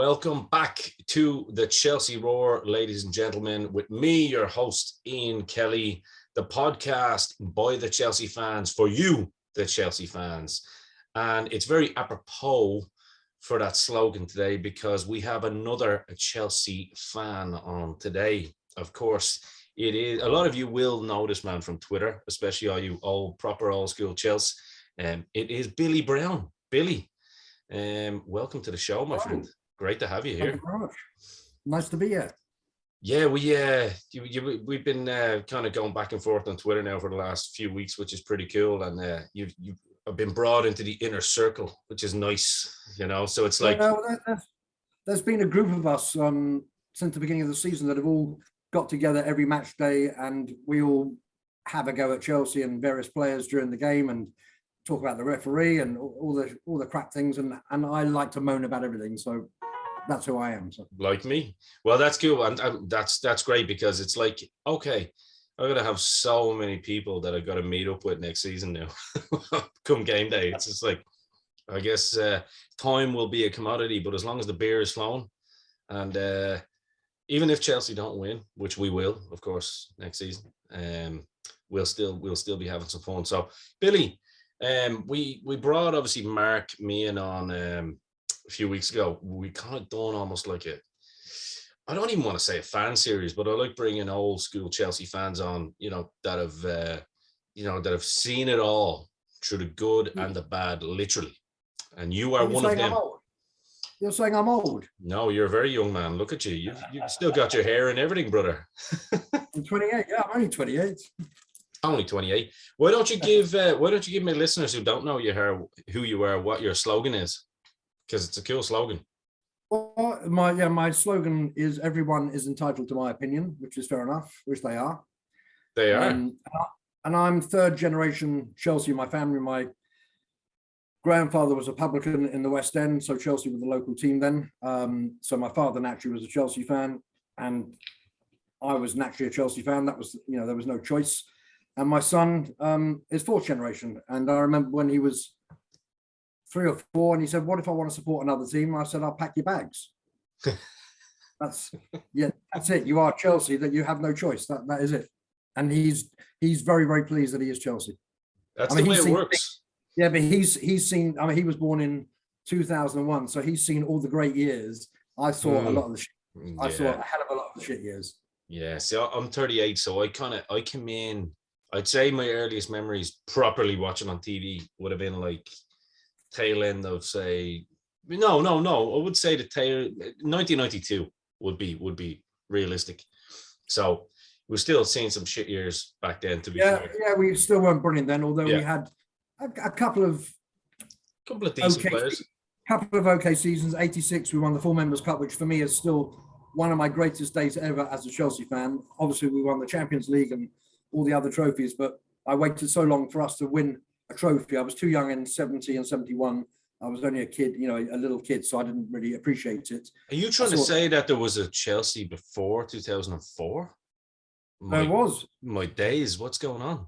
Welcome back to the Chelsea Roar, ladies and gentlemen, with me, your host, Ian Kelly, the podcast by the Chelsea fans, for you, the Chelsea fans. And it's very apropos for that slogan today because we have another Chelsea fan on today. Of course, it is, a lot of you will know this man from Twitter, especially all you proper old school Chelsea. It is Billy Brown. Billy, welcome to the show, my friend. Great to have you here. Thank you very much. Nice to be here. Yeah, we've been kind of going back and forth on Twitter now for the last few weeks, which is pretty cool. And you've been brought into the inner circle, which is nice, you know. So it's like there's been a group of us since the beginning of the season that have all got together every match day, and we all have a go at Chelsea and various players during the game and talk about the referee and all the crap things. And I like to moan about everything. So that's who I am. So. Like me. Well, that's cool. And that's great because it's like, okay, I'm going to have so many people that I've got to meet up with next season now. Come game day. It's just like, I guess time will be a commodity, but as long as the beer is flowing and even if Chelsea don't win, which we will, of course, next season, we'll still be having some fun. So Billy, we brought obviously Mark Meehan on a few weeks ago. We kind of done almost like I don't even want to say a fan series, but I like bringing old school Chelsea fans on, that have seen it all through the good and the bad, literally. And you are one of them. You're saying I'm old? No, you're a very young man. Look at you. You've still got your hair and everything, brother. I'm 28. Yeah, I'm only 28. Only 28. Why don't you give my listeners who don't know who you are, what your slogan is? Because it's a cool slogan. Well, my slogan is "Everyone is entitled to my opinion," which is fair enough, which they are. They are. And I'm third generation Chelsea. My family, my grandfather was a publican in the West End, so Chelsea were the local team then. So my father naturally was a Chelsea fan, and I was naturally a Chelsea fan. That was, there was no choice. And my son is fourth generation. And I remember when he was 3 or 4, and he said, "What if I want to support another team?" I said, "I'll pack your bags." That's it. You are Chelsea, that you have no choice. That is it. And he's very, very pleased that he is Chelsea. That's the way it works. Yeah, but he's seen, he was born in 2001, so he's seen all the great years. I saw a lot of the shit. I saw a hell of a lot of the shit years. Yeah, so I'm 38, so I came in, I'd say my earliest memories properly watching on TV would have been like tail end of, say, no, I would say the tail 1992 would be realistic. So we're still seeing some shit years back then, to be fair. Yeah, we still weren't brilliant then, although we had a couple of decent players. Couple of okay seasons. 86, we won the Full Members Cup, which for me is still one of my greatest days ever as a Chelsea fan. Obviously, we won the Champions League and all the other trophies, but I waited so long for us to win a trophy. I was too young in 70 and 71. I was only a kid, a little kid, so I didn't really appreciate it. Are you trying to say that there was a Chelsea before 2004? There was. My days, what's going on?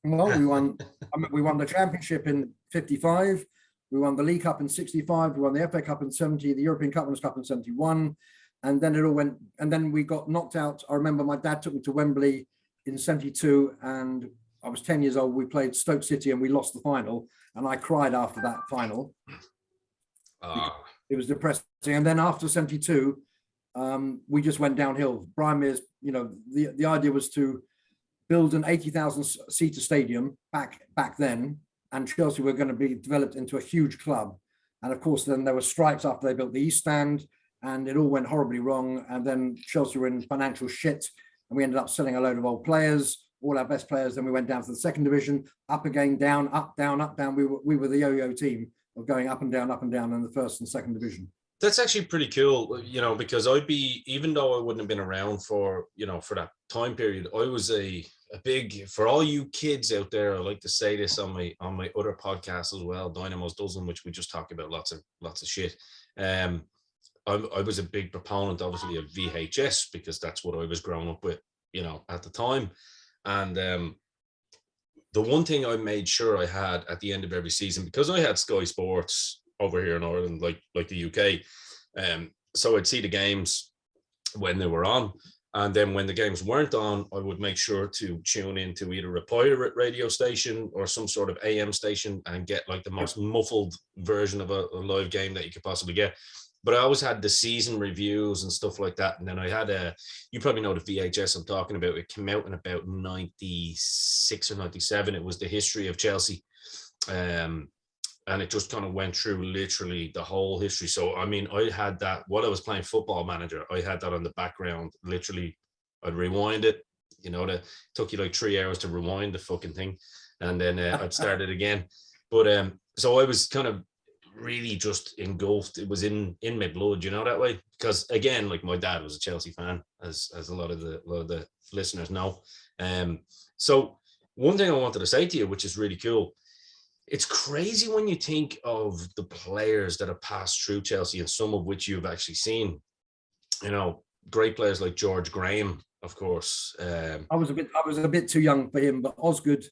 Well, we won the championship in 55. We won the League Cup in 65. We won the FA Cup in 70, the European Cup in 71. And then it all went, and then we got knocked out. I remember my dad took me to Wembley in 72, and I was 10 years old. We played Stoke City and we lost the final. And I cried after that final. It was depressing. And then after 72, we just went downhill. Brian Mears, the idea was to build an 80,000 seater stadium back then, and Chelsea were going to be developed into a huge club. And of course, then there were strikes after they built the East Stand, and it all went horribly wrong. And then Chelsea were in financial shit, and we ended up selling a load of old players, all our best players. Then we went down to the second division, up again, down, up, down, up, down. We were the yo-yo team of going up and down in the first and second division. That's actually pretty cool, because even though I wouldn't have been around for that time period, I was a big, for all you kids out there, I like to say this on my other podcast as well, Dynamo's Dozen, which we just talk about lots of shit. I was a big proponent, obviously, of VHS because that's what I was growing up with, at the time. And the one thing I made sure I had at the end of every season, because I had Sky Sports over here in Ireland, like the UK, So I'd see the games when they were on. And then when the games weren't on, I would make sure to tune into either a pirate radio station or some sort of AM station and get like the most muffled version of a live game that you could possibly get. But I always had the season reviews and stuff like that. And then I had you probably know the VHS I'm talking about. It came out in about 96 or 97. It was the history of Chelsea. And it just kind of went through literally the whole history. So, I mean, I had that while I was playing Football Manager. I had that on the background. Literally, I'd rewind it. You know, it took you like 3 hours to rewind the fucking thing. And then I'd start it again. But so I was kind of really just engulfed. It was in my blood, you know, that way. Because again, like my dad was a Chelsea fan, as a lot of the listeners know. So one thing I wanted to say to you, which is really cool, it's crazy when you think of the players that have passed through Chelsea, and some of which you've actually seen. You know, great players like George Graham, of course. I was a bit too young for him, but Osgood,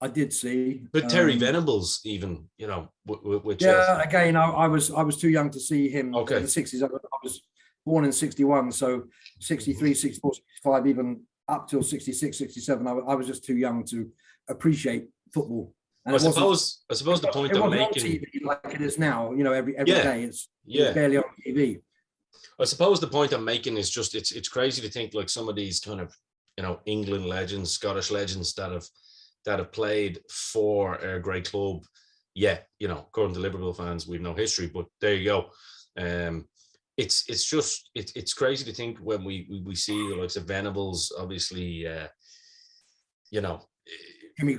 I did see. But Terry Venables, even, you know, with Chelsea. Yeah, again, I was too young to see him. Okay. In the 60s. I was born in 61, so 63, 64, 65, even up till 66, 67. I was just too young to appreciate football. And I suppose the point I'm making, on TV like it is now, you know, every day it's barely on TV. I suppose the point I'm making is just it's crazy to think like some of these kind of, you know, England legends, Scottish legends that have played for a great club. Yeah, you know, according to Liverpool fans, we've no history, but there you go. It's crazy to think when we see the likes of Venables, obviously, you know. Jimmy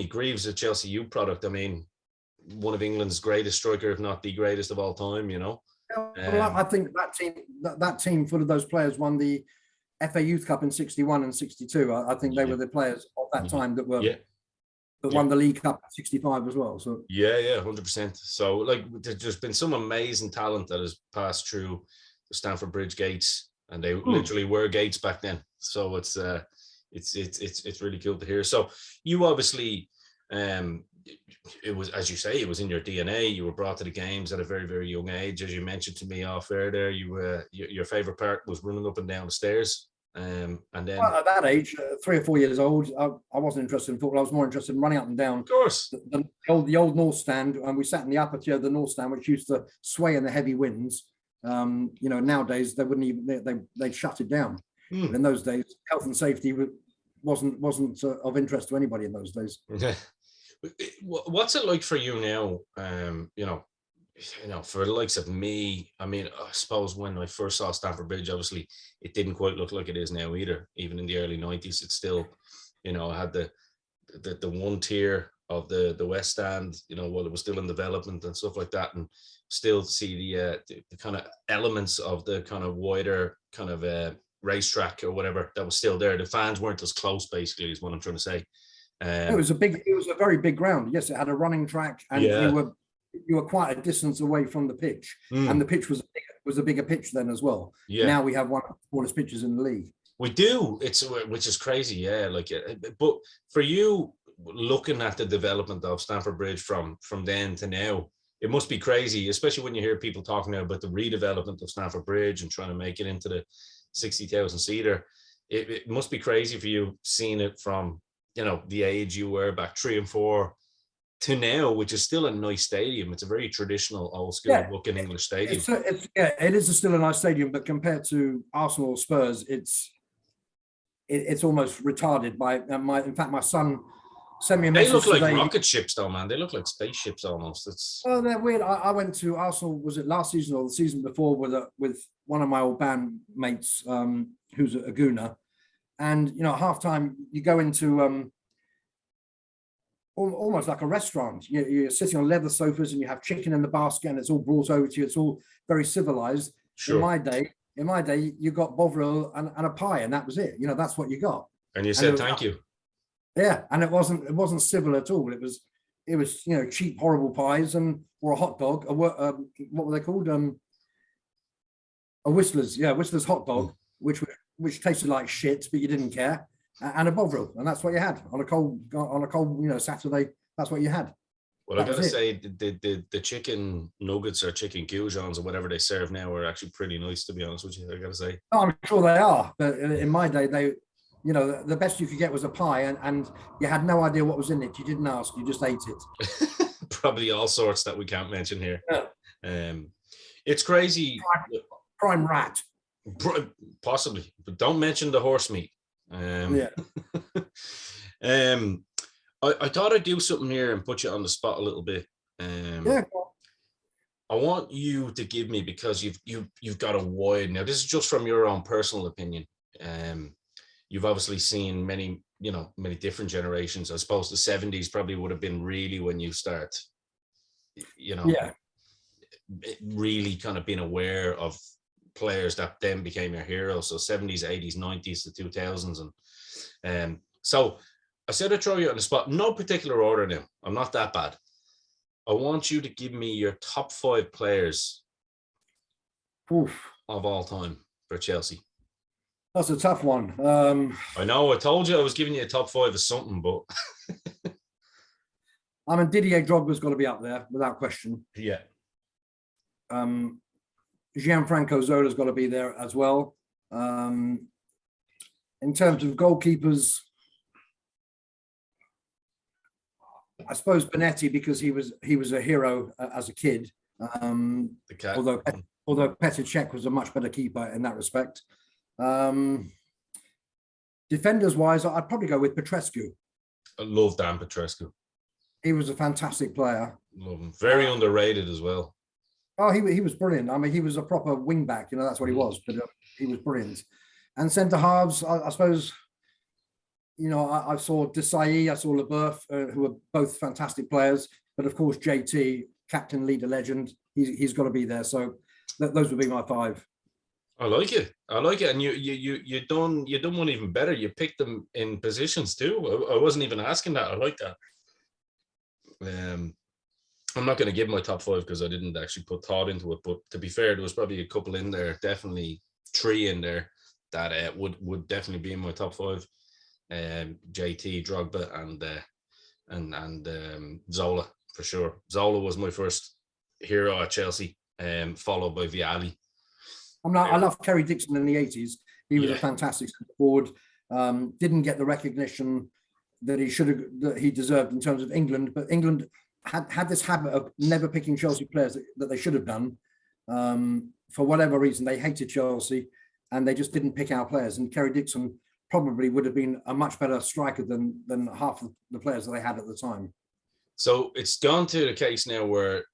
Greaves, a Chelsea youth product. I mean, one of England's greatest striker, if not the greatest of all time, you know. Well, I think that team full of those players won the FA Youth Cup in 61 and 62. I think they were the players of that time that won the League Cup in 65 as well. So 100%. So like there's been some amazing talent that has passed through the Stamford Bridge gates, and they literally were gates back then. So it's really cool to hear. So you obviously, it was, as you say, it was in your DNA. You were brought to the games at a very, very young age. As you mentioned to me off air there, your favorite part was running up and down the stairs. And then at that age, 3 or 4 years old, I wasn't interested in football. I was more interested in running up and down. Of course, the old North Stand, and we sat in the upper tier of the North Stand, which used to sway in the heavy winds. You know, nowadays they wouldn't even they'd shut it down. But in those days, health and safety wasn't of interest to anybody in those days. What's it like for you now? You know, for the likes of me, I mean, I suppose when I first saw Stamford Bridge, obviously it didn't quite look like it is now either. Even in the early 90s, it's still, you know, I had the one tier of the West Stand, you know, while it was still in development and stuff like that, and still see the kind of elements of the kind of wider kind of racetrack or whatever that was still there. The fans weren't as close, basically, is what I'm trying to say. It was a very big ground. Yes, it had a running track, and you were quite a distance away from the pitch, and the pitch was a bigger pitch then as well. Now we have one of the smallest pitches in the league. We do, which is crazy, yeah. Like, but for you, looking at the development of Stamford Bridge from then to now, it must be crazy, especially when you hear people talking about the redevelopment of Stamford Bridge and trying to make it into the 60,000 seater. It must be crazy for you seeing it from, you know, the age you were back 3 and 4 to now, which is still a nice stadium. It's a very traditional old school looking English stadium. It is still a nice stadium, but compared to Arsenal or Spurs, it's almost retarded by my son sent me a message. They look like today. rocket ships though, man. They look like spaceships almost. Well, they're weird. I went to Arsenal, was it last season or the season before, with one of my old band mates, who's a Gooner. And, you know, at halftime, you go into almost like a restaurant. You're sitting on leather sofas and you have chicken in the basket and it's all brought over to you. It's all very civilized. Sure. In my day, you got Bovril and a pie, and that was it. You know, that's what you got. And you said thank you. Yeah, and it wasn't civil at all. It was you know, cheap, horrible pies or a hot dog. What were they called? A Whistler's hot dog, which tasted like shit, but you didn't care, and a Bovril, and that's what you had on a cold, you know, Saturday. That's what you had. Well, I That was gotta it. say the chicken nuggets or chicken goujons or whatever they serve now are actually pretty nice, to be honest with you. I gotta say. Oh, I'm sure they are, but in my day, the best you could get was a pie, and you had no idea what was in it. You didn't ask, you just ate it. Probably all sorts that we can't mention here. Yeah. Um, it's crazy. Prime rat. Possibly, but don't mention the horse meat. Yeah. I thought I'd do something here and put you on the spot a little bit. Yeah. I want you to give me, because you've got a wide, now this is just from your own personal opinion. You've obviously seen many different generations. I suppose the 70s probably would have been really when you start, Yeah. really kind of being aware of players that then became your heroes. So 70s, 80s, 90s to 2000s. And so I said I'd throw you on the spot. No particular order now. I'm not that bad. I want you to give me your top 5 players Oof. of all time for Chelsea. That's a tough one. I know, I told you I was giving you a top 5 of something, but I mean, Didier Drogba's got to be up there without question. yeah. Gianfranco Zola's got to be there as well. In terms of goalkeepers, I suppose Benetti, because he was a hero as a kid. The cat. Although Petr Cech was a much better keeper in that respect. Defenders wise, I'd probably go with Petrescu. I love Dan Petrescu. He was a fantastic player. Love him. Very underrated as well. Oh, he was brilliant. I mean, he was a proper wing back. That's what he was. But he was brilliant. And centre halves, I suppose. I saw Desailly, I saw Leboeuf, who are both fantastic players. But of course, JT, captain, leader, legend, he's got to be there. So those would be my 5. I like it. And you done one even better. You picked them in positions too. I wasn't even asking that. I like that. I'm not going to give my top 5 because I didn't actually put thought into it. But to be fair, there was probably a couple in there, definitely 3 in there that would definitely be in my top 5. JT, Drogba, and Zola for sure. Zola was my first hero at Chelsea, followed by Vialli. I love Kerry Dixon in the 80s. He was a fantastic forward. Didn't get the recognition that he deserved in terms of England, but England had this habit of never picking Chelsea players that they should have done. For whatever reason, they hated Chelsea and they just didn't pick our players. And Kerry Dixon probably would have been a much better striker than half of the players that they had at the time. So it's gone to the case now where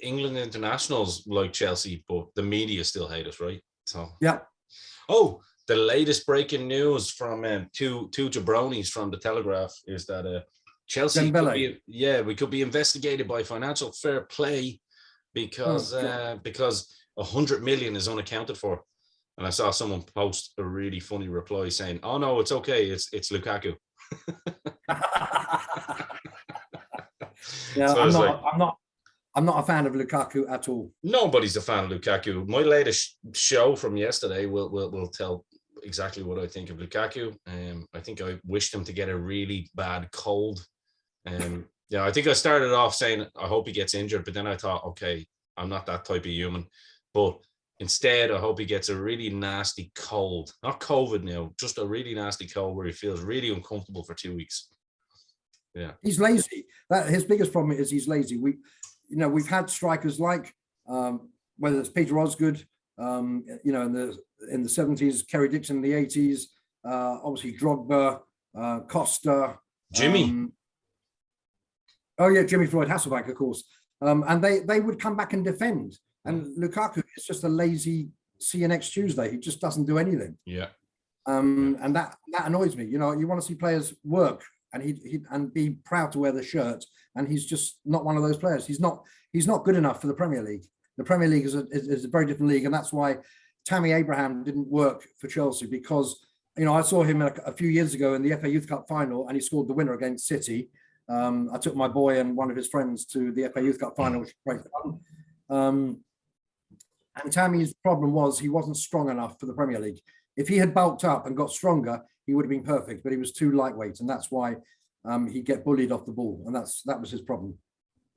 England internationals like Chelsea, but the media still hate us, right? So yeah. Oh, the latest breaking news from two jabronis from the Telegraph is that Chelsea we could be investigated by financial fair play because 100 million is unaccounted for. And I saw someone post a really funny reply saying, "Oh no, it's okay. It's Lukaku." Yeah, so I'm not a fan of Lukaku at all. Nobody's a fan of Lukaku. My latest show from yesterday will tell exactly what I think of Lukaku. I think I wished him to get a really bad cold. I think I started off saying I hope he gets injured, but then I thought, okay, I'm not that type of human. But instead, I hope he gets a really nasty cold. Not COVID now, just a really nasty cold where he feels really uncomfortable for 2 weeks. Yeah. He's lazy. His biggest problem is he's lazy. We've had strikers like whether it's Peter Osgood, in the 70s, Kerry Dixon in the 80s, obviously Drogba, Costa, Jimmy. Jimmy Floyd Hasselbank, of course. And they would come back and defend. And Lukaku is just a lazy see you next Tuesday. He just doesn't do anything. Yeah. And that annoys me. You want to see players work and be proud to wear the shirt. And he's just not one of those players. He's not good enough for the Premier League. The Premier League is a very different league, and that's why Tammy Abraham didn't work for Chelsea, because I saw him a few years ago in the FA Youth Cup final, and he scored the winner against City. I took my boy and one of his friends to the FA Youth Cup final, which was great fun. And Tammy's problem was he wasn't strong enough for the Premier League. If he had bulked up and got stronger, he would have been perfect, but he was too lightweight, and that's why he'd get bullied off the ball, and that was his problem.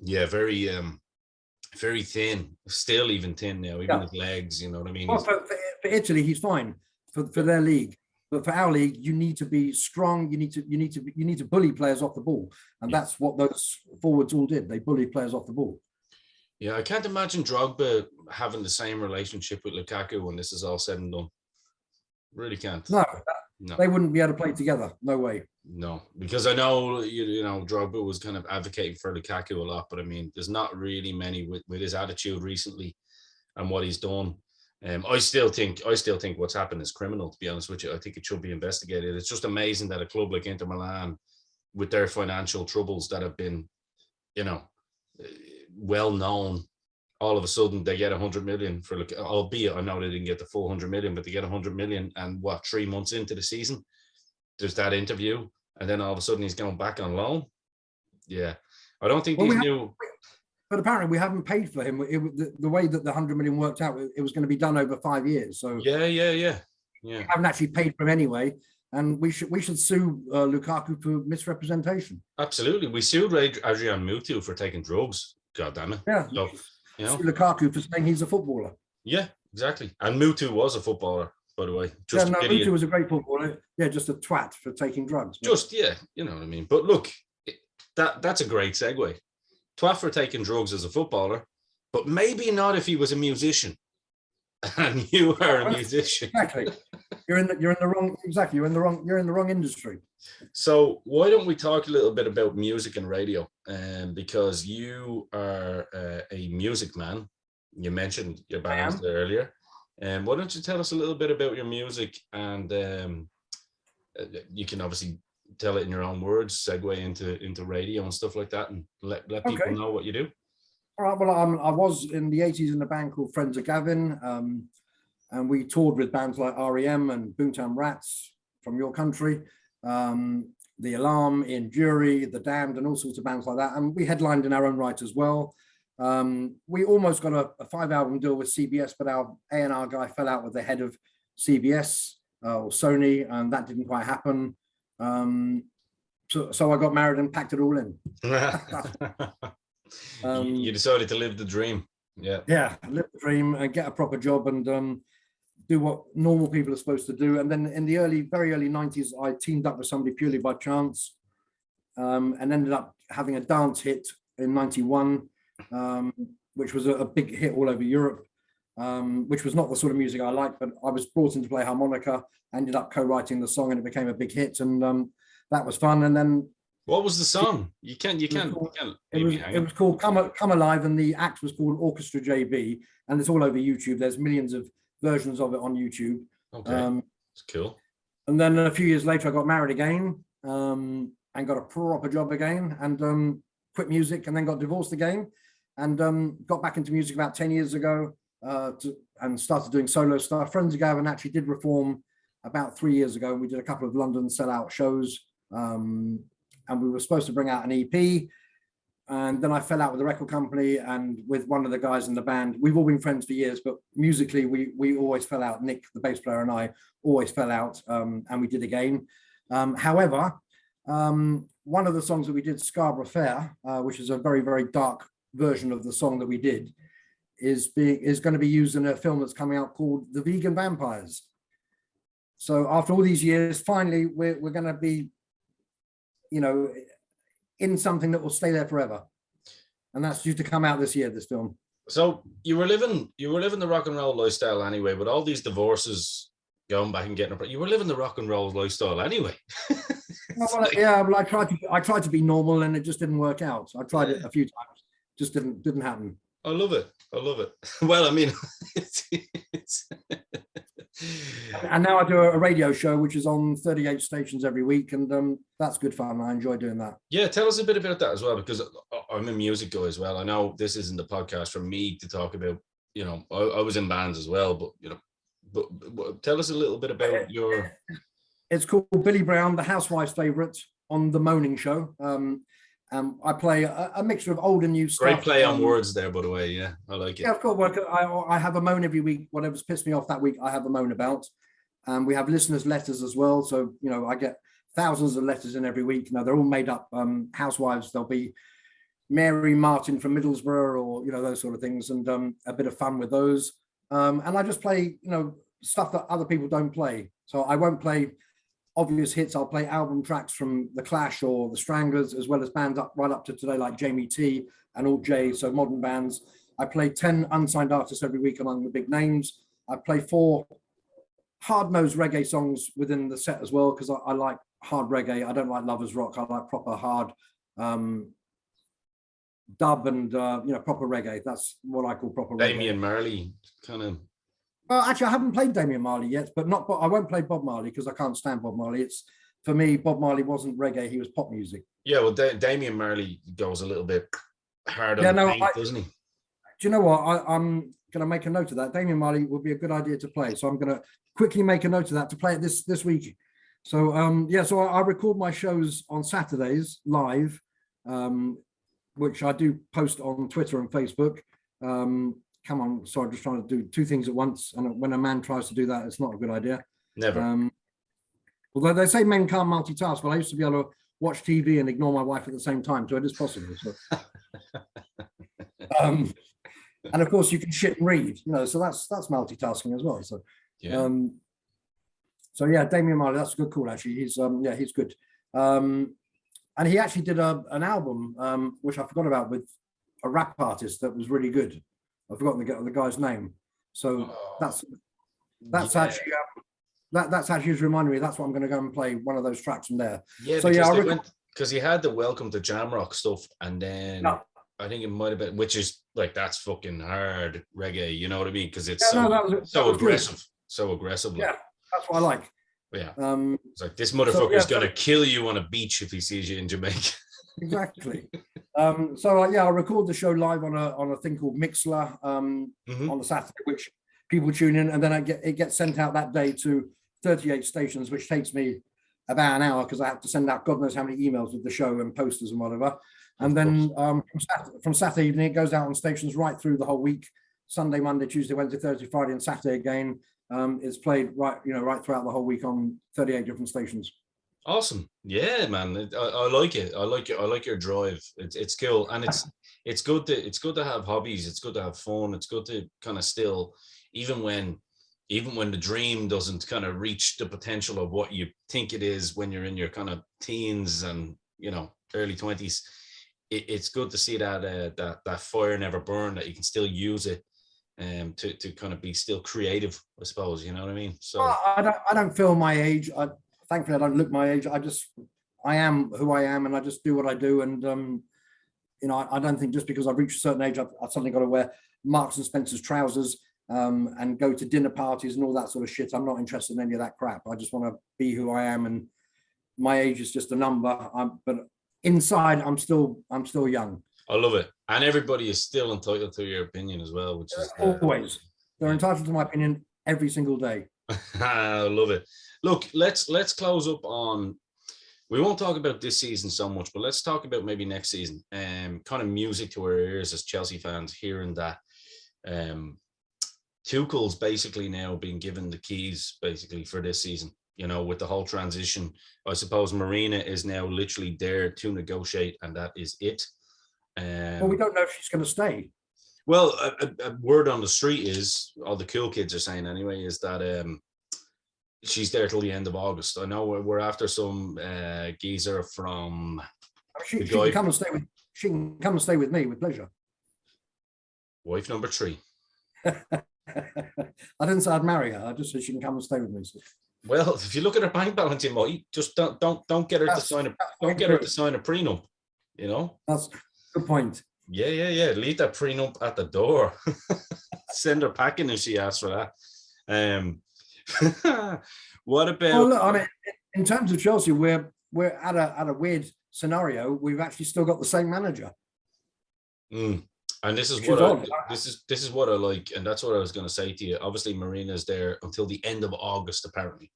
Yeah, very thin, still even thin now, even Yeah. his legs, you know what I mean? Well, for Italy, he's fine for their league, but for our league, you need to be strong. You need to bully players off the ball, and Yeah. that's what those forwards all did. They bullied players off the ball. Yeah, I can't imagine Drogba having the same relationship with Lukaku when this is all said and done. Really can't. No, No, they wouldn't be able to play together. No way. no, because I know you know Drogba was kind of advocating for Lukaku a lot, but I mean, there's not really many with his attitude recently and what he's done. I still think what's happened is criminal. To be honest with you, I think it should be investigated. It's just amazing that a club like Inter Milan, with their financial troubles that have been, you know, well known, all of a sudden they get 100 million for, albeit I know they didn't get the full 100 million, but they get 100 million, and what, 3 months into the season, there's that interview, and then all of a sudden he's going back on loan. Yeah, I don't think these new. But apparently we haven't paid for him. The way that the 100 million worked out, it was going to be done over 5 years. So Yeah. we haven't actually paid for him anyway, and we should sue Lukaku for misrepresentation. Absolutely, we sued Adrian Mutu for taking drugs. God damn it! Yeah, So, you know, sue Lukaku for saying he's a footballer. yeah, exactly. And Mutu was a footballer, by the way. Yeah, no, Mutu was a great footballer. Yeah, just a twat for taking drugs. Just, yeah, you know what I mean. But look, that's a great segue. Twat for taking drugs as a footballer, but maybe not if he was a musician. And you are a musician. Exactly. You're in the wrong. Exactly. You're in the wrong industry. So why don't we talk a little bit about music and radio? Because you are a music man. You mentioned your bands there earlier. And why don't you tell us a little bit about your music, and you can obviously tell it in your own words, segue into radio and stuff like that, and let people know what you do. All right. Well, I was in the 80s in a band called Friends of Gavin, and we toured with bands like REM and Boomtown Rats from your country, The Alarm, In Jury, The Damned, and all sorts of bands like that. And we headlined in our own right as well. We almost got a 5-album deal with CBS, but our A&R guy fell out with the head of CBS or Sony, and that didn't quite happen. So I got married and packed it all in. You decided to live the dream. Yeah, live the dream and get a proper job and do what normal people are supposed to do. And then in the very early 90s, I teamed up with somebody purely by chance, and ended up having a dance hit in 91, which was a big hit all over Europe, which was not the sort of music I liked, but I was brought in to play harmonica, ended up co-writing the song, and it became a big hit, and that was fun. And then what was the song? You can't. It was called Come Alive, and the act was called Orchestra JB, and it's all over YouTube. There's millions of versions of it on YouTube. Okay, it's cool. And then a few years later, I got married again, and got a proper job again, and quit music, and then got divorced again, and got back into music about 10 years ago, and started doing solo stuff. Friends of Gavin actually did reform about 3 years ago, and we did a couple of London sellout shows. And we were supposed to bring out an EP, and then I fell out with the record company and with one of the guys in the band. We've all been friends for years, but musically we always fell out. Nick, the bass player, and I always fell out, and we did again. However, one of the songs that we did, Scarborough Fair, which is a very, very dark version of the song that we did, is going to be used in a film that's coming out called The Vegan Vampires. So after all these years, finally, we're going to be, in something that will stay there forever, and that's due to come out this year. This film. So you were living the rock and roll lifestyle anyway, with all these divorces, going back and getting up. You were living the rock and roll lifestyle anyway. Well, I tried to be normal, and it just didn't work out. I tried it a few times, just didn't happen. I love it. Well, I mean, and now I do a radio show which is on 38 stations every week, and that's good fun. I enjoy doing that. Yeah, tell us a bit about that as well, because I'm a music guy as well. I know this isn't the podcast for me to talk about. I was in bands as well, but tell us a little bit about your. It's called Billy Brown, the Housewife's Favourite, on the Moaning Show. I play a mixture of old and new stuff. Great play on words there, by the way. Yeah, I like it. Yeah, of course. I have a moan every week. Whatever's pissed me off that week, I have a moan about. We have listeners' letters as well. So, I get thousands of letters in every week. Now, they're all made up housewives. They'll be, Mary Martin from Middlesbrough, or those sort of things, and a bit of fun with those. And I just play stuff that other people don't play. So I won't play obvious hits. I'll play album tracks from The Clash or The Stranglers, as well as bands right up to today like Jamie T and Alt J, so modern bands. I play 10 unsigned artists every week among the big names. I play 4 hard-nosed reggae songs within the set as well, because I like hard reggae. I don't like lovers rock. I like proper hard dub and proper reggae. That's what I call proper Damian reggae. Marley kind of. Well, actually, I haven't played Damian Marley yet, but I won't play Bob Marley because I can't stand Bob Marley. It's, for me, Bob Marley wasn't reggae; he was pop music. Yeah, well, Damian Marley goes a little bit harder on paint, doesn't he? Do you know what? I'm going to make a note of that. Damian Marley would be a good idea to play, so I'm going to quickly make a note of that to play it this week. So so I record my shows on Saturdays live, which I do post on Twitter and Facebook. Come on, sorry, I'm just trying to do 2 things at once, and when a man tries to do that, it's not a good idea. Never. Although they say men can't multitask, well, I used to be able to watch TV and ignore my wife at the same time, so it is possible. So. And of course, you can shit and read, so that's multitasking as well. So, yeah. So yeah, Damian Marley, that's a good call. Actually, he's good. And he actually did an album, which I forgot about, with a rap artist that was really good. I've forgotten the guy's name. So that's actually that's actually reminded me. That's what I'm going to go and play one of those tracks from there. Yeah, so because he had the Welcome to Jamrock stuff, and then I think it might have been, which is like, that's fucking hard reggae. You know what I mean? Because it's so aggressive, good. So aggressive. Yeah, that's what I like. Yeah, it's like, this motherfucker's gonna kill you on a beach if he sees you in Jamaica. Exactly. I record the show live on a thing called Mixler on the Saturday, which people tune in, and then it gets sent out that day to 38 stations, which takes me about an hour because I have to send out God knows how many emails with the show and posters and whatever. And then from Saturday evening, it goes out on stations right through the whole week. Sunday, Monday, Tuesday, Wednesday, Thursday, Friday, and Saturday again. It's played right throughout the whole week on 38 different stations. Awesome. Yeah, man. I like it. I like your drive. It's cool. And it's good to have hobbies. It's good to have fun. It's good to kind of still, even when the dream doesn't kind of reach the potential of what you think it is when you're in your kind of teens and, early 20s, it's good to see that fire never burn, that you can still use it to kind of be still creative, I suppose. You know what I mean? So I don't feel my age. Thankfully, I don't look my age. I am who I am, and I just do what I do. And I don't think just because I've reached a certain age, I've suddenly got to wear Marks and Spencer's trousers and go to dinner parties and all that sort of shit. I'm not interested in any of that crap. I just want to be who I am, and my age is just a number. But inside, I'm still young. I love it, and everybody is still entitled to your opinion as well, which is always. They're entitled to my opinion every single day. I love it. Look, let's close up on. We won't talk about this season so much, but let's talk about maybe next season. Kind of music to our ears as Chelsea fans, hearing that Tuchel's basically now being given the keys basically for this season. With the whole transition, I suppose Marina is now literally there to negotiate, and that is it. Well, we don't know if she's going to stay. Well, a word on the street is, all the cool kids are saying anyway, is that she's there till the end of August. I know we're after some geezer from. She can come and stay with. She can come and stay with me with pleasure. Wife number 3. I didn't say I'd marry her. I just said she can come and stay with me. So. Well, if you look at her bank balance, you might just don't get her to sign a prenup. That's a good point. Yeah. Leave that prenup at the door. Send her packing if she asks for that. What about? Well, look, I mean, in terms of Chelsea, we're at a weird scenario. We've actually still got the same manager. And this is what I like, and that's what I was going to say to you. Obviously, Marina's there until the end of August, apparently,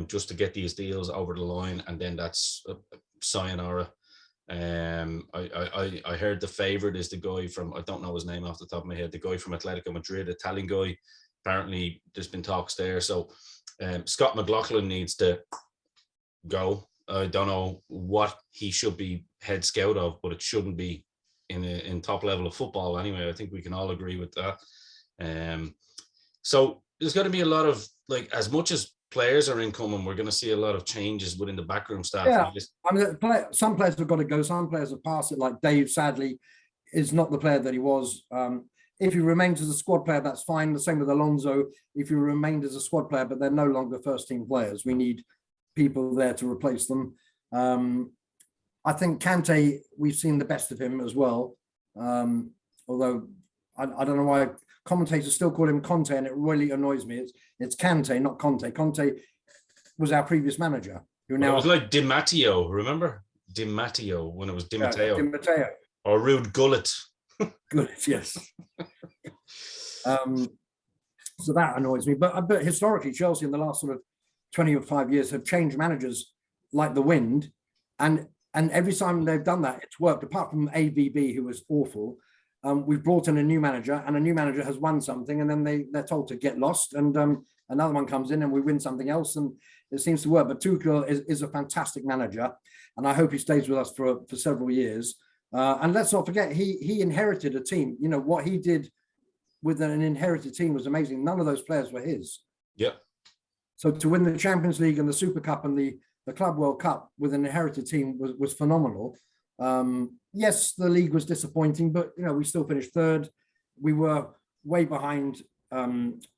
just to get these deals over the line, and then that's sayonara. I heard the favorite is the guy from, I don't know his name off the top of my head, the guy from Atletico Madrid, Italian guy. Apparently, there's been talks there. So Scott McLaughlin needs to go. I don't know what he should be head scout of, but it shouldn't be in top level of football. Anyway, I think we can all agree with that. So there's going to be a lot of, like, as much as players are incoming, we're going to see a lot of changes within the backroom staff. Yeah, I mean, some players have got to go. Some players have passed it. Like Dave, sadly, is not the player that he was. If he remains as a squad player, that's fine. The same with Alonso. If he remained as a squad player, but they're no longer first team players, we need people there to replace them. I think Kante, we've seen the best of him as well. Although I don't know why commentators still call him Conte, and it really annoys me. It's Kante, not Conte. Conte was our previous manager. Who now, it was like Di Matteo, remember? Di Matteo, when it was Di Matteo. Di Matteo. Or Ruud Gullit. Gullit, yes. So that annoys me. But historically, Chelsea in the last sort of 25 years have changed managers like the wind. And every time they've done that, it's worked, apart from AVB, who was awful. We've brought in a new manager, and a new manager has won something, and then they're told to get lost, and another one comes in and we win something else, and it seems to work. But Tuchel is a fantastic manager, and I hope he stays with us for several years. And let's not forget, he inherited a team. You know, what he did with an inherited team was amazing. None of those players were his. Yeah. So to win the Champions League and the Super Cup and the Club World Cup with an inherited team was phenomenal. Yes, the league was disappointing, but you know, we still finished third. We were way behind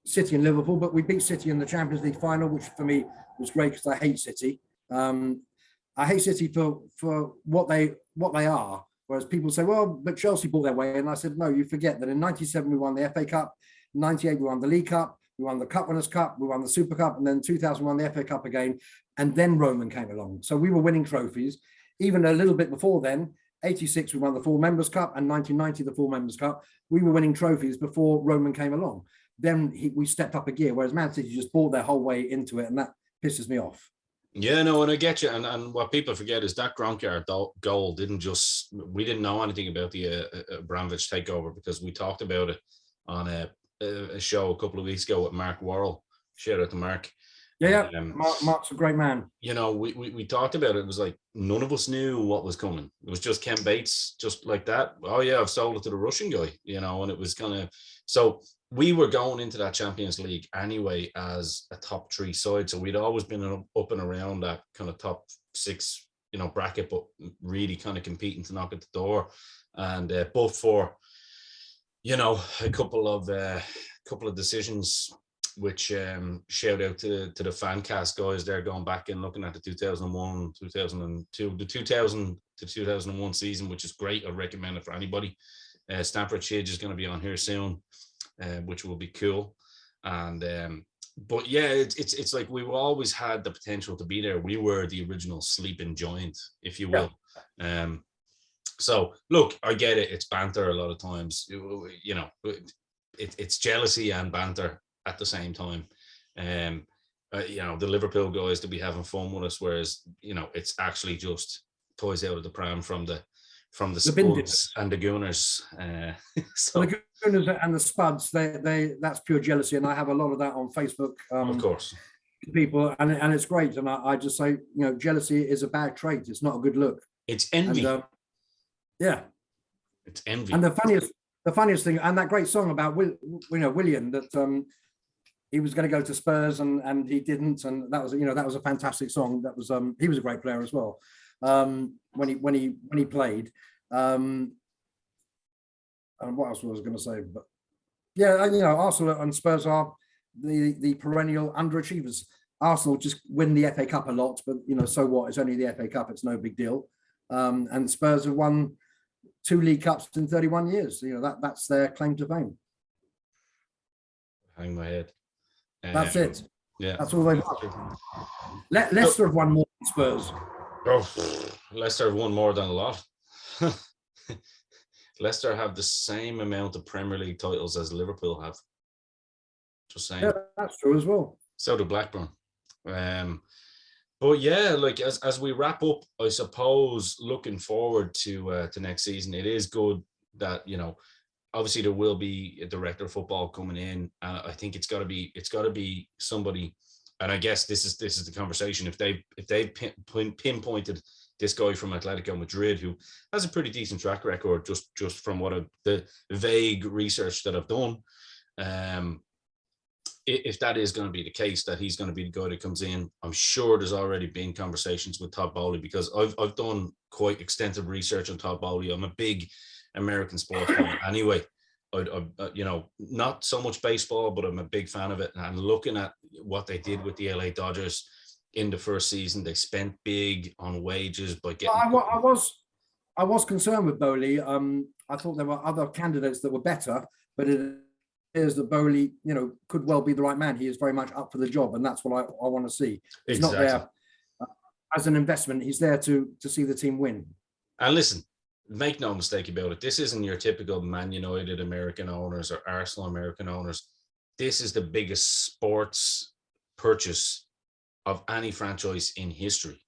City and Liverpool, but we beat City in the Champions League final, which for me was great because I hate City. I hate City for what they are. Whereas people say, well, but Chelsea bought their way. And I said, no, you forget that in 97, we won the FA Cup. In 98, we won the League Cup. We won the Cup Winners' Cup. We won the Super Cup. And then 2000, we won the FA Cup again. And then Roman came along. So we were winning trophies. Even a little bit before then, 86, we won the Full Members' Cup. And 1990, the Full Members' Cup. We were winning trophies before Roman came along. Then we stepped up a gear, whereas Man City just bought their whole way into it. And that pisses me off. Yeah, no, and I get you. And what people forget is that Gronkard goal we didn't know anything about the Abramovich takeover, because we talked about it on a show a couple of weeks ago with Mark Worrell. Shout out to Mark. Yeah, Mark's a great man. You know, we talked about it. It was like none of us knew what was coming. It was just Ken Bates, just like that. Oh yeah, I've sold it to the Russian guy, you know, and it was kind of, so we were going into that Champions League anyway as a top three side. So we'd always been up and around that kind of top six, you know, bracket, but really kind of competing to knock at the door. And but for, you know, a couple of decisions, which shout out to the Fancast guys. They're going back and looking at the 2001, 2002, the 2000 to 2001 season, which is great. I recommend it for anybody. Stamford Chidge is going to be on here soon, which will be cool. And but yeah, it's like we always had the potential to be there. We were the original sleeping giant, if you will. Yeah. So look, I get it. It's banter a lot of times. You know, it's jealousy and banter at the same time. You know, the Liverpool guys to be having fun with us, whereas, you know, it's actually just toys out of the pram from the Spuds and the Gooners. So the Gooners and the Spuds, they that's pure jealousy, and I have a lot of that on Facebook. Of course, people, and it's great. And I just say, you know, jealousy is a bad trait. It's not a good look. It's envy. And, yeah, it's envy. And the funniest thing, and that great song about Willian, that he was going to go to Spurs and he didn't, and that was, you know, that was a fantastic song. That was he was a great player as well. When he played. And what else was I going to say? But yeah, you know, Arsenal and Spurs are the perennial underachievers. Arsenal just win the FA Cup a lot, but you know, so what? It's only the FA Cup. It's no big deal. And Spurs have won 2 League Cups in 31 years. You know, that's their claim to fame. Hang my head. That's it. Yeah, that's all they've got. Leicester have won more than Spurs. Oh, Leicester have won more than a lot. Leicester have the same amount of Premier League titles as Liverpool have. Just saying. Yeah, that's true as well. So do Blackburn. But yeah, like as we wrap up, I suppose looking forward to next season, it is good that, you know, obviously there will be a director of football coming in. I think it's got to be somebody. And I guess this is the conversation. If they've pinpointed this guy from Atletico Madrid who has a pretty decent track record, just from the vague research that I've done. If that is going to be the case, that he's going to be the guy that comes in, I'm sure there's already been conversations with Todd Bowley, because I've done quite extensive research on Todd Bowley. I'm a big American sports fan anyway. I not so much baseball, but I'm a big fan of it. And looking at what they did with the LA Dodgers in the first season, they spent big on wages by getting. I was concerned with Bowley. I thought there were other candidates that were better, but it is that Bowley, could well be the right man. He is very much up for the job, and that's what I want to see. He's not there as an investment. He's there to see the team win. And listen, make no mistake about it. This isn't your typical Man United American owners or Arsenal American owners. This is the biggest sports purchase of any franchise in history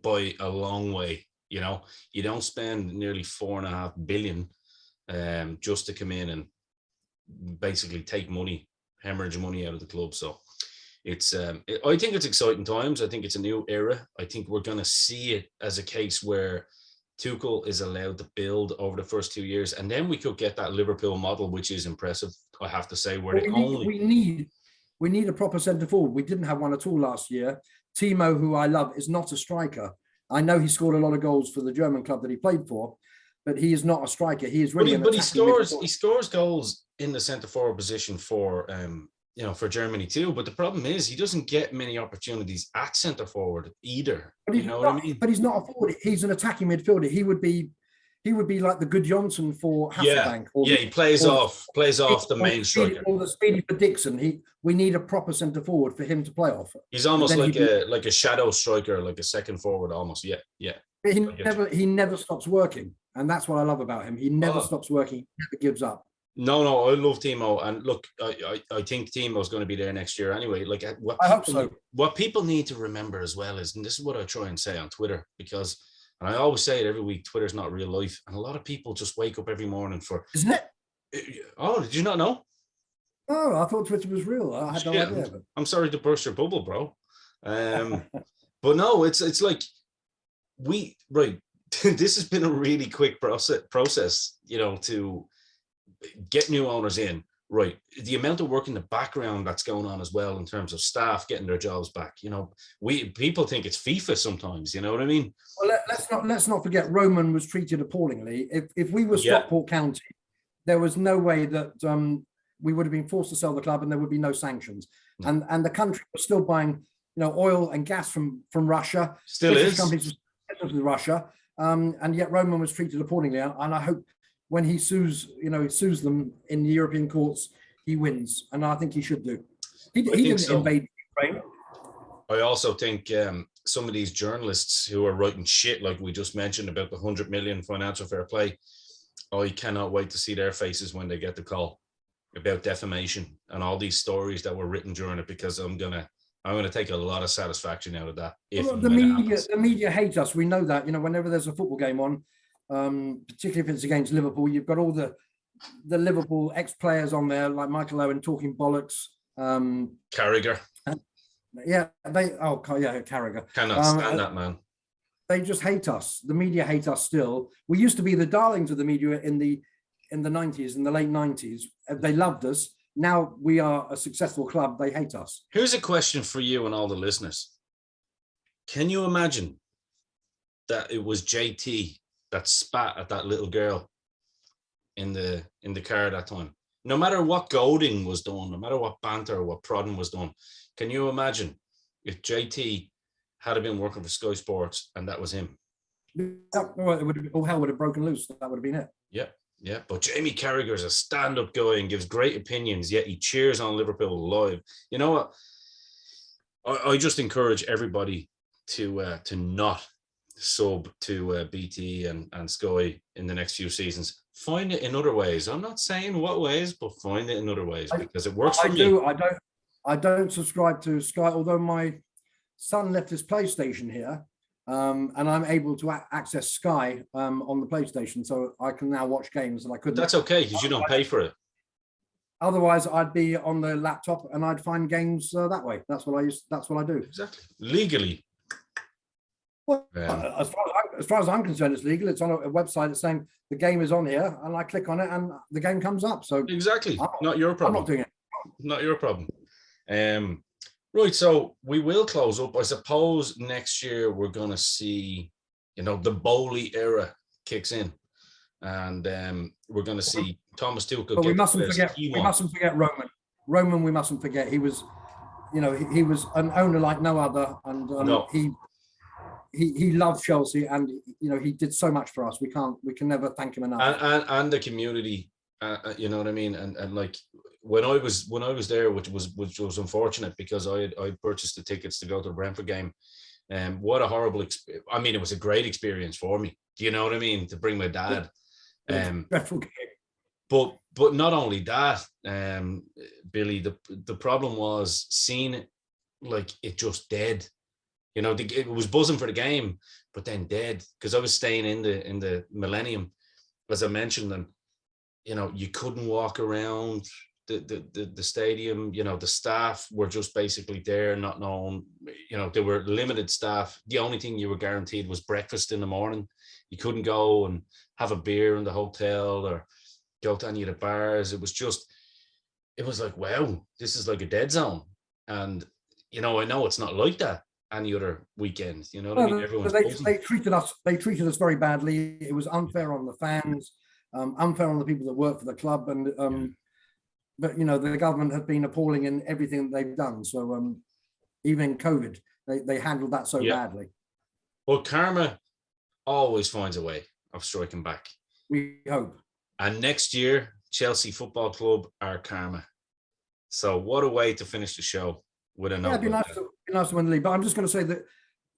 by a long way. You don't spend nearly $4.5 billion just to come in and basically take money, hemorrhage money out of the club. So it's I think it's exciting times. I think it's a new era. I think we're going to see it as a case where Tuchel is allowed to build over the first 2 years, and then we could get that Liverpool model, which is impressive, I have to say. We need a proper centre forward. We didn't have one at all last year. Timo, who I love, is not a striker. I know he scored a lot of goals for the German club that he played for, but he is not a striker. He is really. But he scores goals in the centre forward position for for Germany too. But the problem is he doesn't get many opportunities at centre forward either. But he's not a forward. He's an attacking midfielder. He would be like the good Johnson for Hasselbank. He plays off the main striker. Or the speedy for Dixon. We need a proper centre forward for him to play off. He's almost like a shadow striker, like a second forward almost. Yeah. But he never stops working. And that's what I love about him. He never stops working. He never gives up. No, I love Timo. And look, I think Timo's going to be there next year anyway. Like I hope so. What people need to remember as well is, and this is what I try and say on Twitter, because, and I always say it every week, Twitter's not real life. And a lot of people just wake up every morning for... Isn't it? Oh, did you not know? Oh, I thought Twitter was real. I had no idea. I'm sorry to burst your bubble, bro. But no, it's like this has been a really quick process, to get new owners in. Right. The amount of work in the background that's going on as well in terms of staff getting their jobs back. People think it's FIFA sometimes, you know what I mean? Well, let's not forget Roman was treated appallingly. If we were Stockport County, there was no way that we would have been forced to sell the club and there would be no sanctions. No. And the country was still buying, oil and gas from Russia. Still is. Companies with Russia. And yet Roman was treated appallingly. And I hope when he sues them in the European courts, he wins. And I think he should do. He didn't invade Ukraine. I also think some of these journalists who are writing shit, like we just mentioned about the 100 million financial fair play, I cannot wait to see their faces when they get the call about defamation and all these stories that were written during it, because I'm gonna take a lot of satisfaction out of that. The media hate us. We know that. Whenever there's a football game on, particularly if it's against Liverpool, you've got all the Liverpool ex-players on there, like Michael Owen talking bollocks. Carragher. Carragher. Cannot stand that man. They just hate us. The media hate us still. We used to be the darlings of the media in the 90s, in the late 90s. They loved us. Now we are a successful club. They hate us. Here's a question for you and all the listeners. Can you imagine that it was JT that spat at that little girl in the car that time? No matter what goading was done, no matter what banter or what prodding was done, can you imagine if JT had been working for Sky Sports and that was him? All hell would have broken loose. That would have been it. Yeah. But Jamie Carragher is a stand-up guy and gives great opinions, yet he cheers on Liverpool live. You know what? I just encourage everybody to not sub to BT and Sky in the next few seasons. Find it in other ways. I'm not saying what ways, but find it in other ways, because it works for me. I don't subscribe to Sky, although my son left his PlayStation here, and I'm able to access Sky on the PlayStation, so I can now watch games that I couldn't. That's okay, because you don't pay for it. Otherwise, I'd be on the laptop and I'd find games that way. That's what I do. Exactly. Legally. Well, Um, as far as I'm concerned, it's legal. It's on a website. It's saying the game is on here, and I click on it, and the game comes up. So exactly, I'm not your I'm not problem. doing it. Not your problem. Right, so we will close up. I suppose next year we're going to see, the Bowley era kicks in, and we're going to see Thomas Tuchel But we get the mustn't players forget. he We wants. mustn't forget Roman. Roman, we mustn't forget. He was, he was an owner like no other, and No, he loved Chelsea, and he did so much for us. We can never thank him enough. and the community, you know what I mean, and like when I was there, which was unfortunate because I purchased the tickets to go to the Brentford game. What a horrible I mean, it was a great experience for me. Do you know what I mean? To bring my dad. Dreadful game. But not only that, Billy, the problem was seeing it like it just dead. It was buzzing for the game, but then dead because I was staying in the Millennium, as I mentioned, and you couldn't walk around the stadium. The staff were just basically there, not known. There were limited staff. The only thing you were guaranteed was breakfast in the morning. You couldn't go and have a beer in the hotel or go to any of the bars. It was like, wow, this is like a dead zone. And I know it's not like that any other weekend. You know what I mean? Everyone's they treated us very badly. It was unfair on the fans, unfair on the people that work for the club, and but the government have been appalling in everything they've done. So even in COVID, they handled that so badly. Well, karma always finds a way of striking back. We hope. And next year, Chelsea Football Club are karma. So what a way to finish the show with a note. Yeah, it'd be nice to win the league. But I'm just going to say that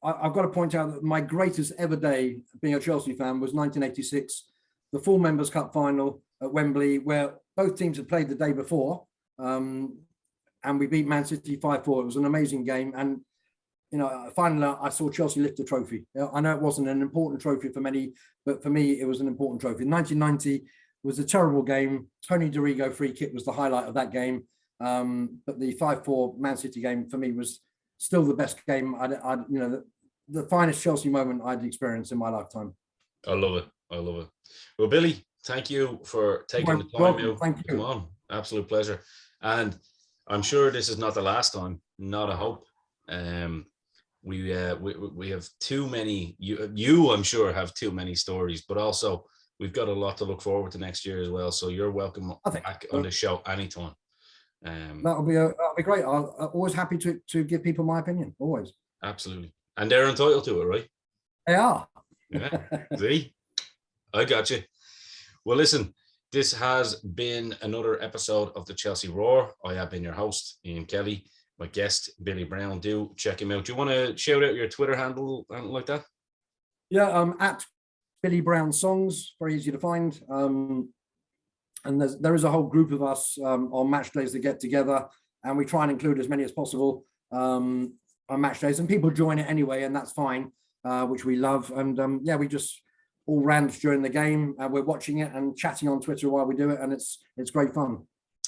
I've got to point out that my greatest ever day being a Chelsea fan was 1986, the full Members' Cup final at Wembley, where both teams had played the day before, and we beat Man City 5-4. It was an amazing game, and finally I saw Chelsea lift a trophy. I know it wasn't an important trophy for many, but for me it was an important trophy. 1990 was a terrible game. Tony Dorigo free kick was the highlight of that game, but the 5-4 Man City game for me was still the best game. The finest Chelsea moment I'd experienced in my lifetime. I love it. Well, Billy, thank you for taking the time. Welcome. Thank you. Come on, absolute pleasure. And I'm sure this is not the last time. Not a hope. We have too many. You I'm sure have too many stories, but also we've got a lot to look forward to next year as well. So you're welcome back on the show anytime. That'll be great. I'm always happy to give people my opinion. Always. Absolutely, and they're entitled to it, right? They are. Yeah. See, I got you. Well, listen, this has been another episode of the Chelsea Roar. I have been your host, Ian Kelly. My guest, Billy Brown. Do check him out. Do you want to shout out your Twitter handle and like that? Yeah, at Billy Brown Songs. Very easy to find. And there is a whole group of us on match days that get together, and we try and include as many as possible on match days. And people join it anyway, and that's fine, which we love. And we just all rant during the game. We're watching it and chatting on Twitter while we do it, and it's great fun.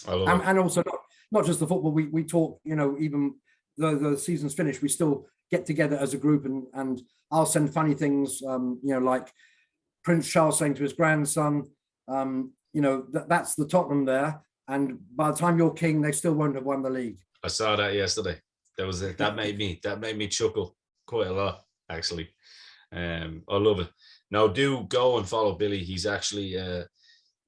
I love it. And also not just the football. We talk. Even though the season's finished, we still get together as a group, and I'll send funny things. Like Prince Charles saying to his grandson, that's the Tottenham there, and by the time you're king, they still won't have won the league. I saw that yesterday. That was it. That made me chuckle quite a lot, actually. I love it. Now do go and follow Billy. He's actually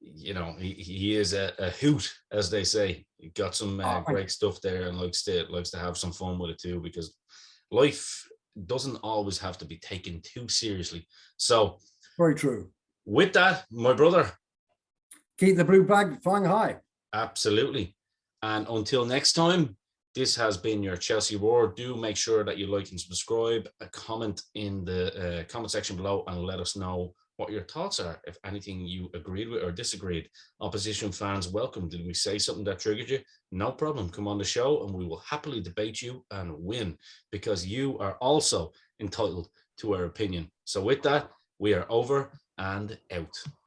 he is a hoot, as they say. He got some great stuff there, and likes to have some fun with it too, because life doesn't always have to be taken too seriously. So very true. With that, my brother, keep the blue flag flying high. Absolutely. And until next time, this has been your Chelsea Roar. Do make sure that you like and subscribe, comment in the comment section below, and let us know what your thoughts are. If anything you agreed with or disagreed. Opposition fans, welcome. Did we say something that triggered you? No problem. Come on the show and we will happily debate you and win, because you are also entitled to our opinion. So with that, we are over and out.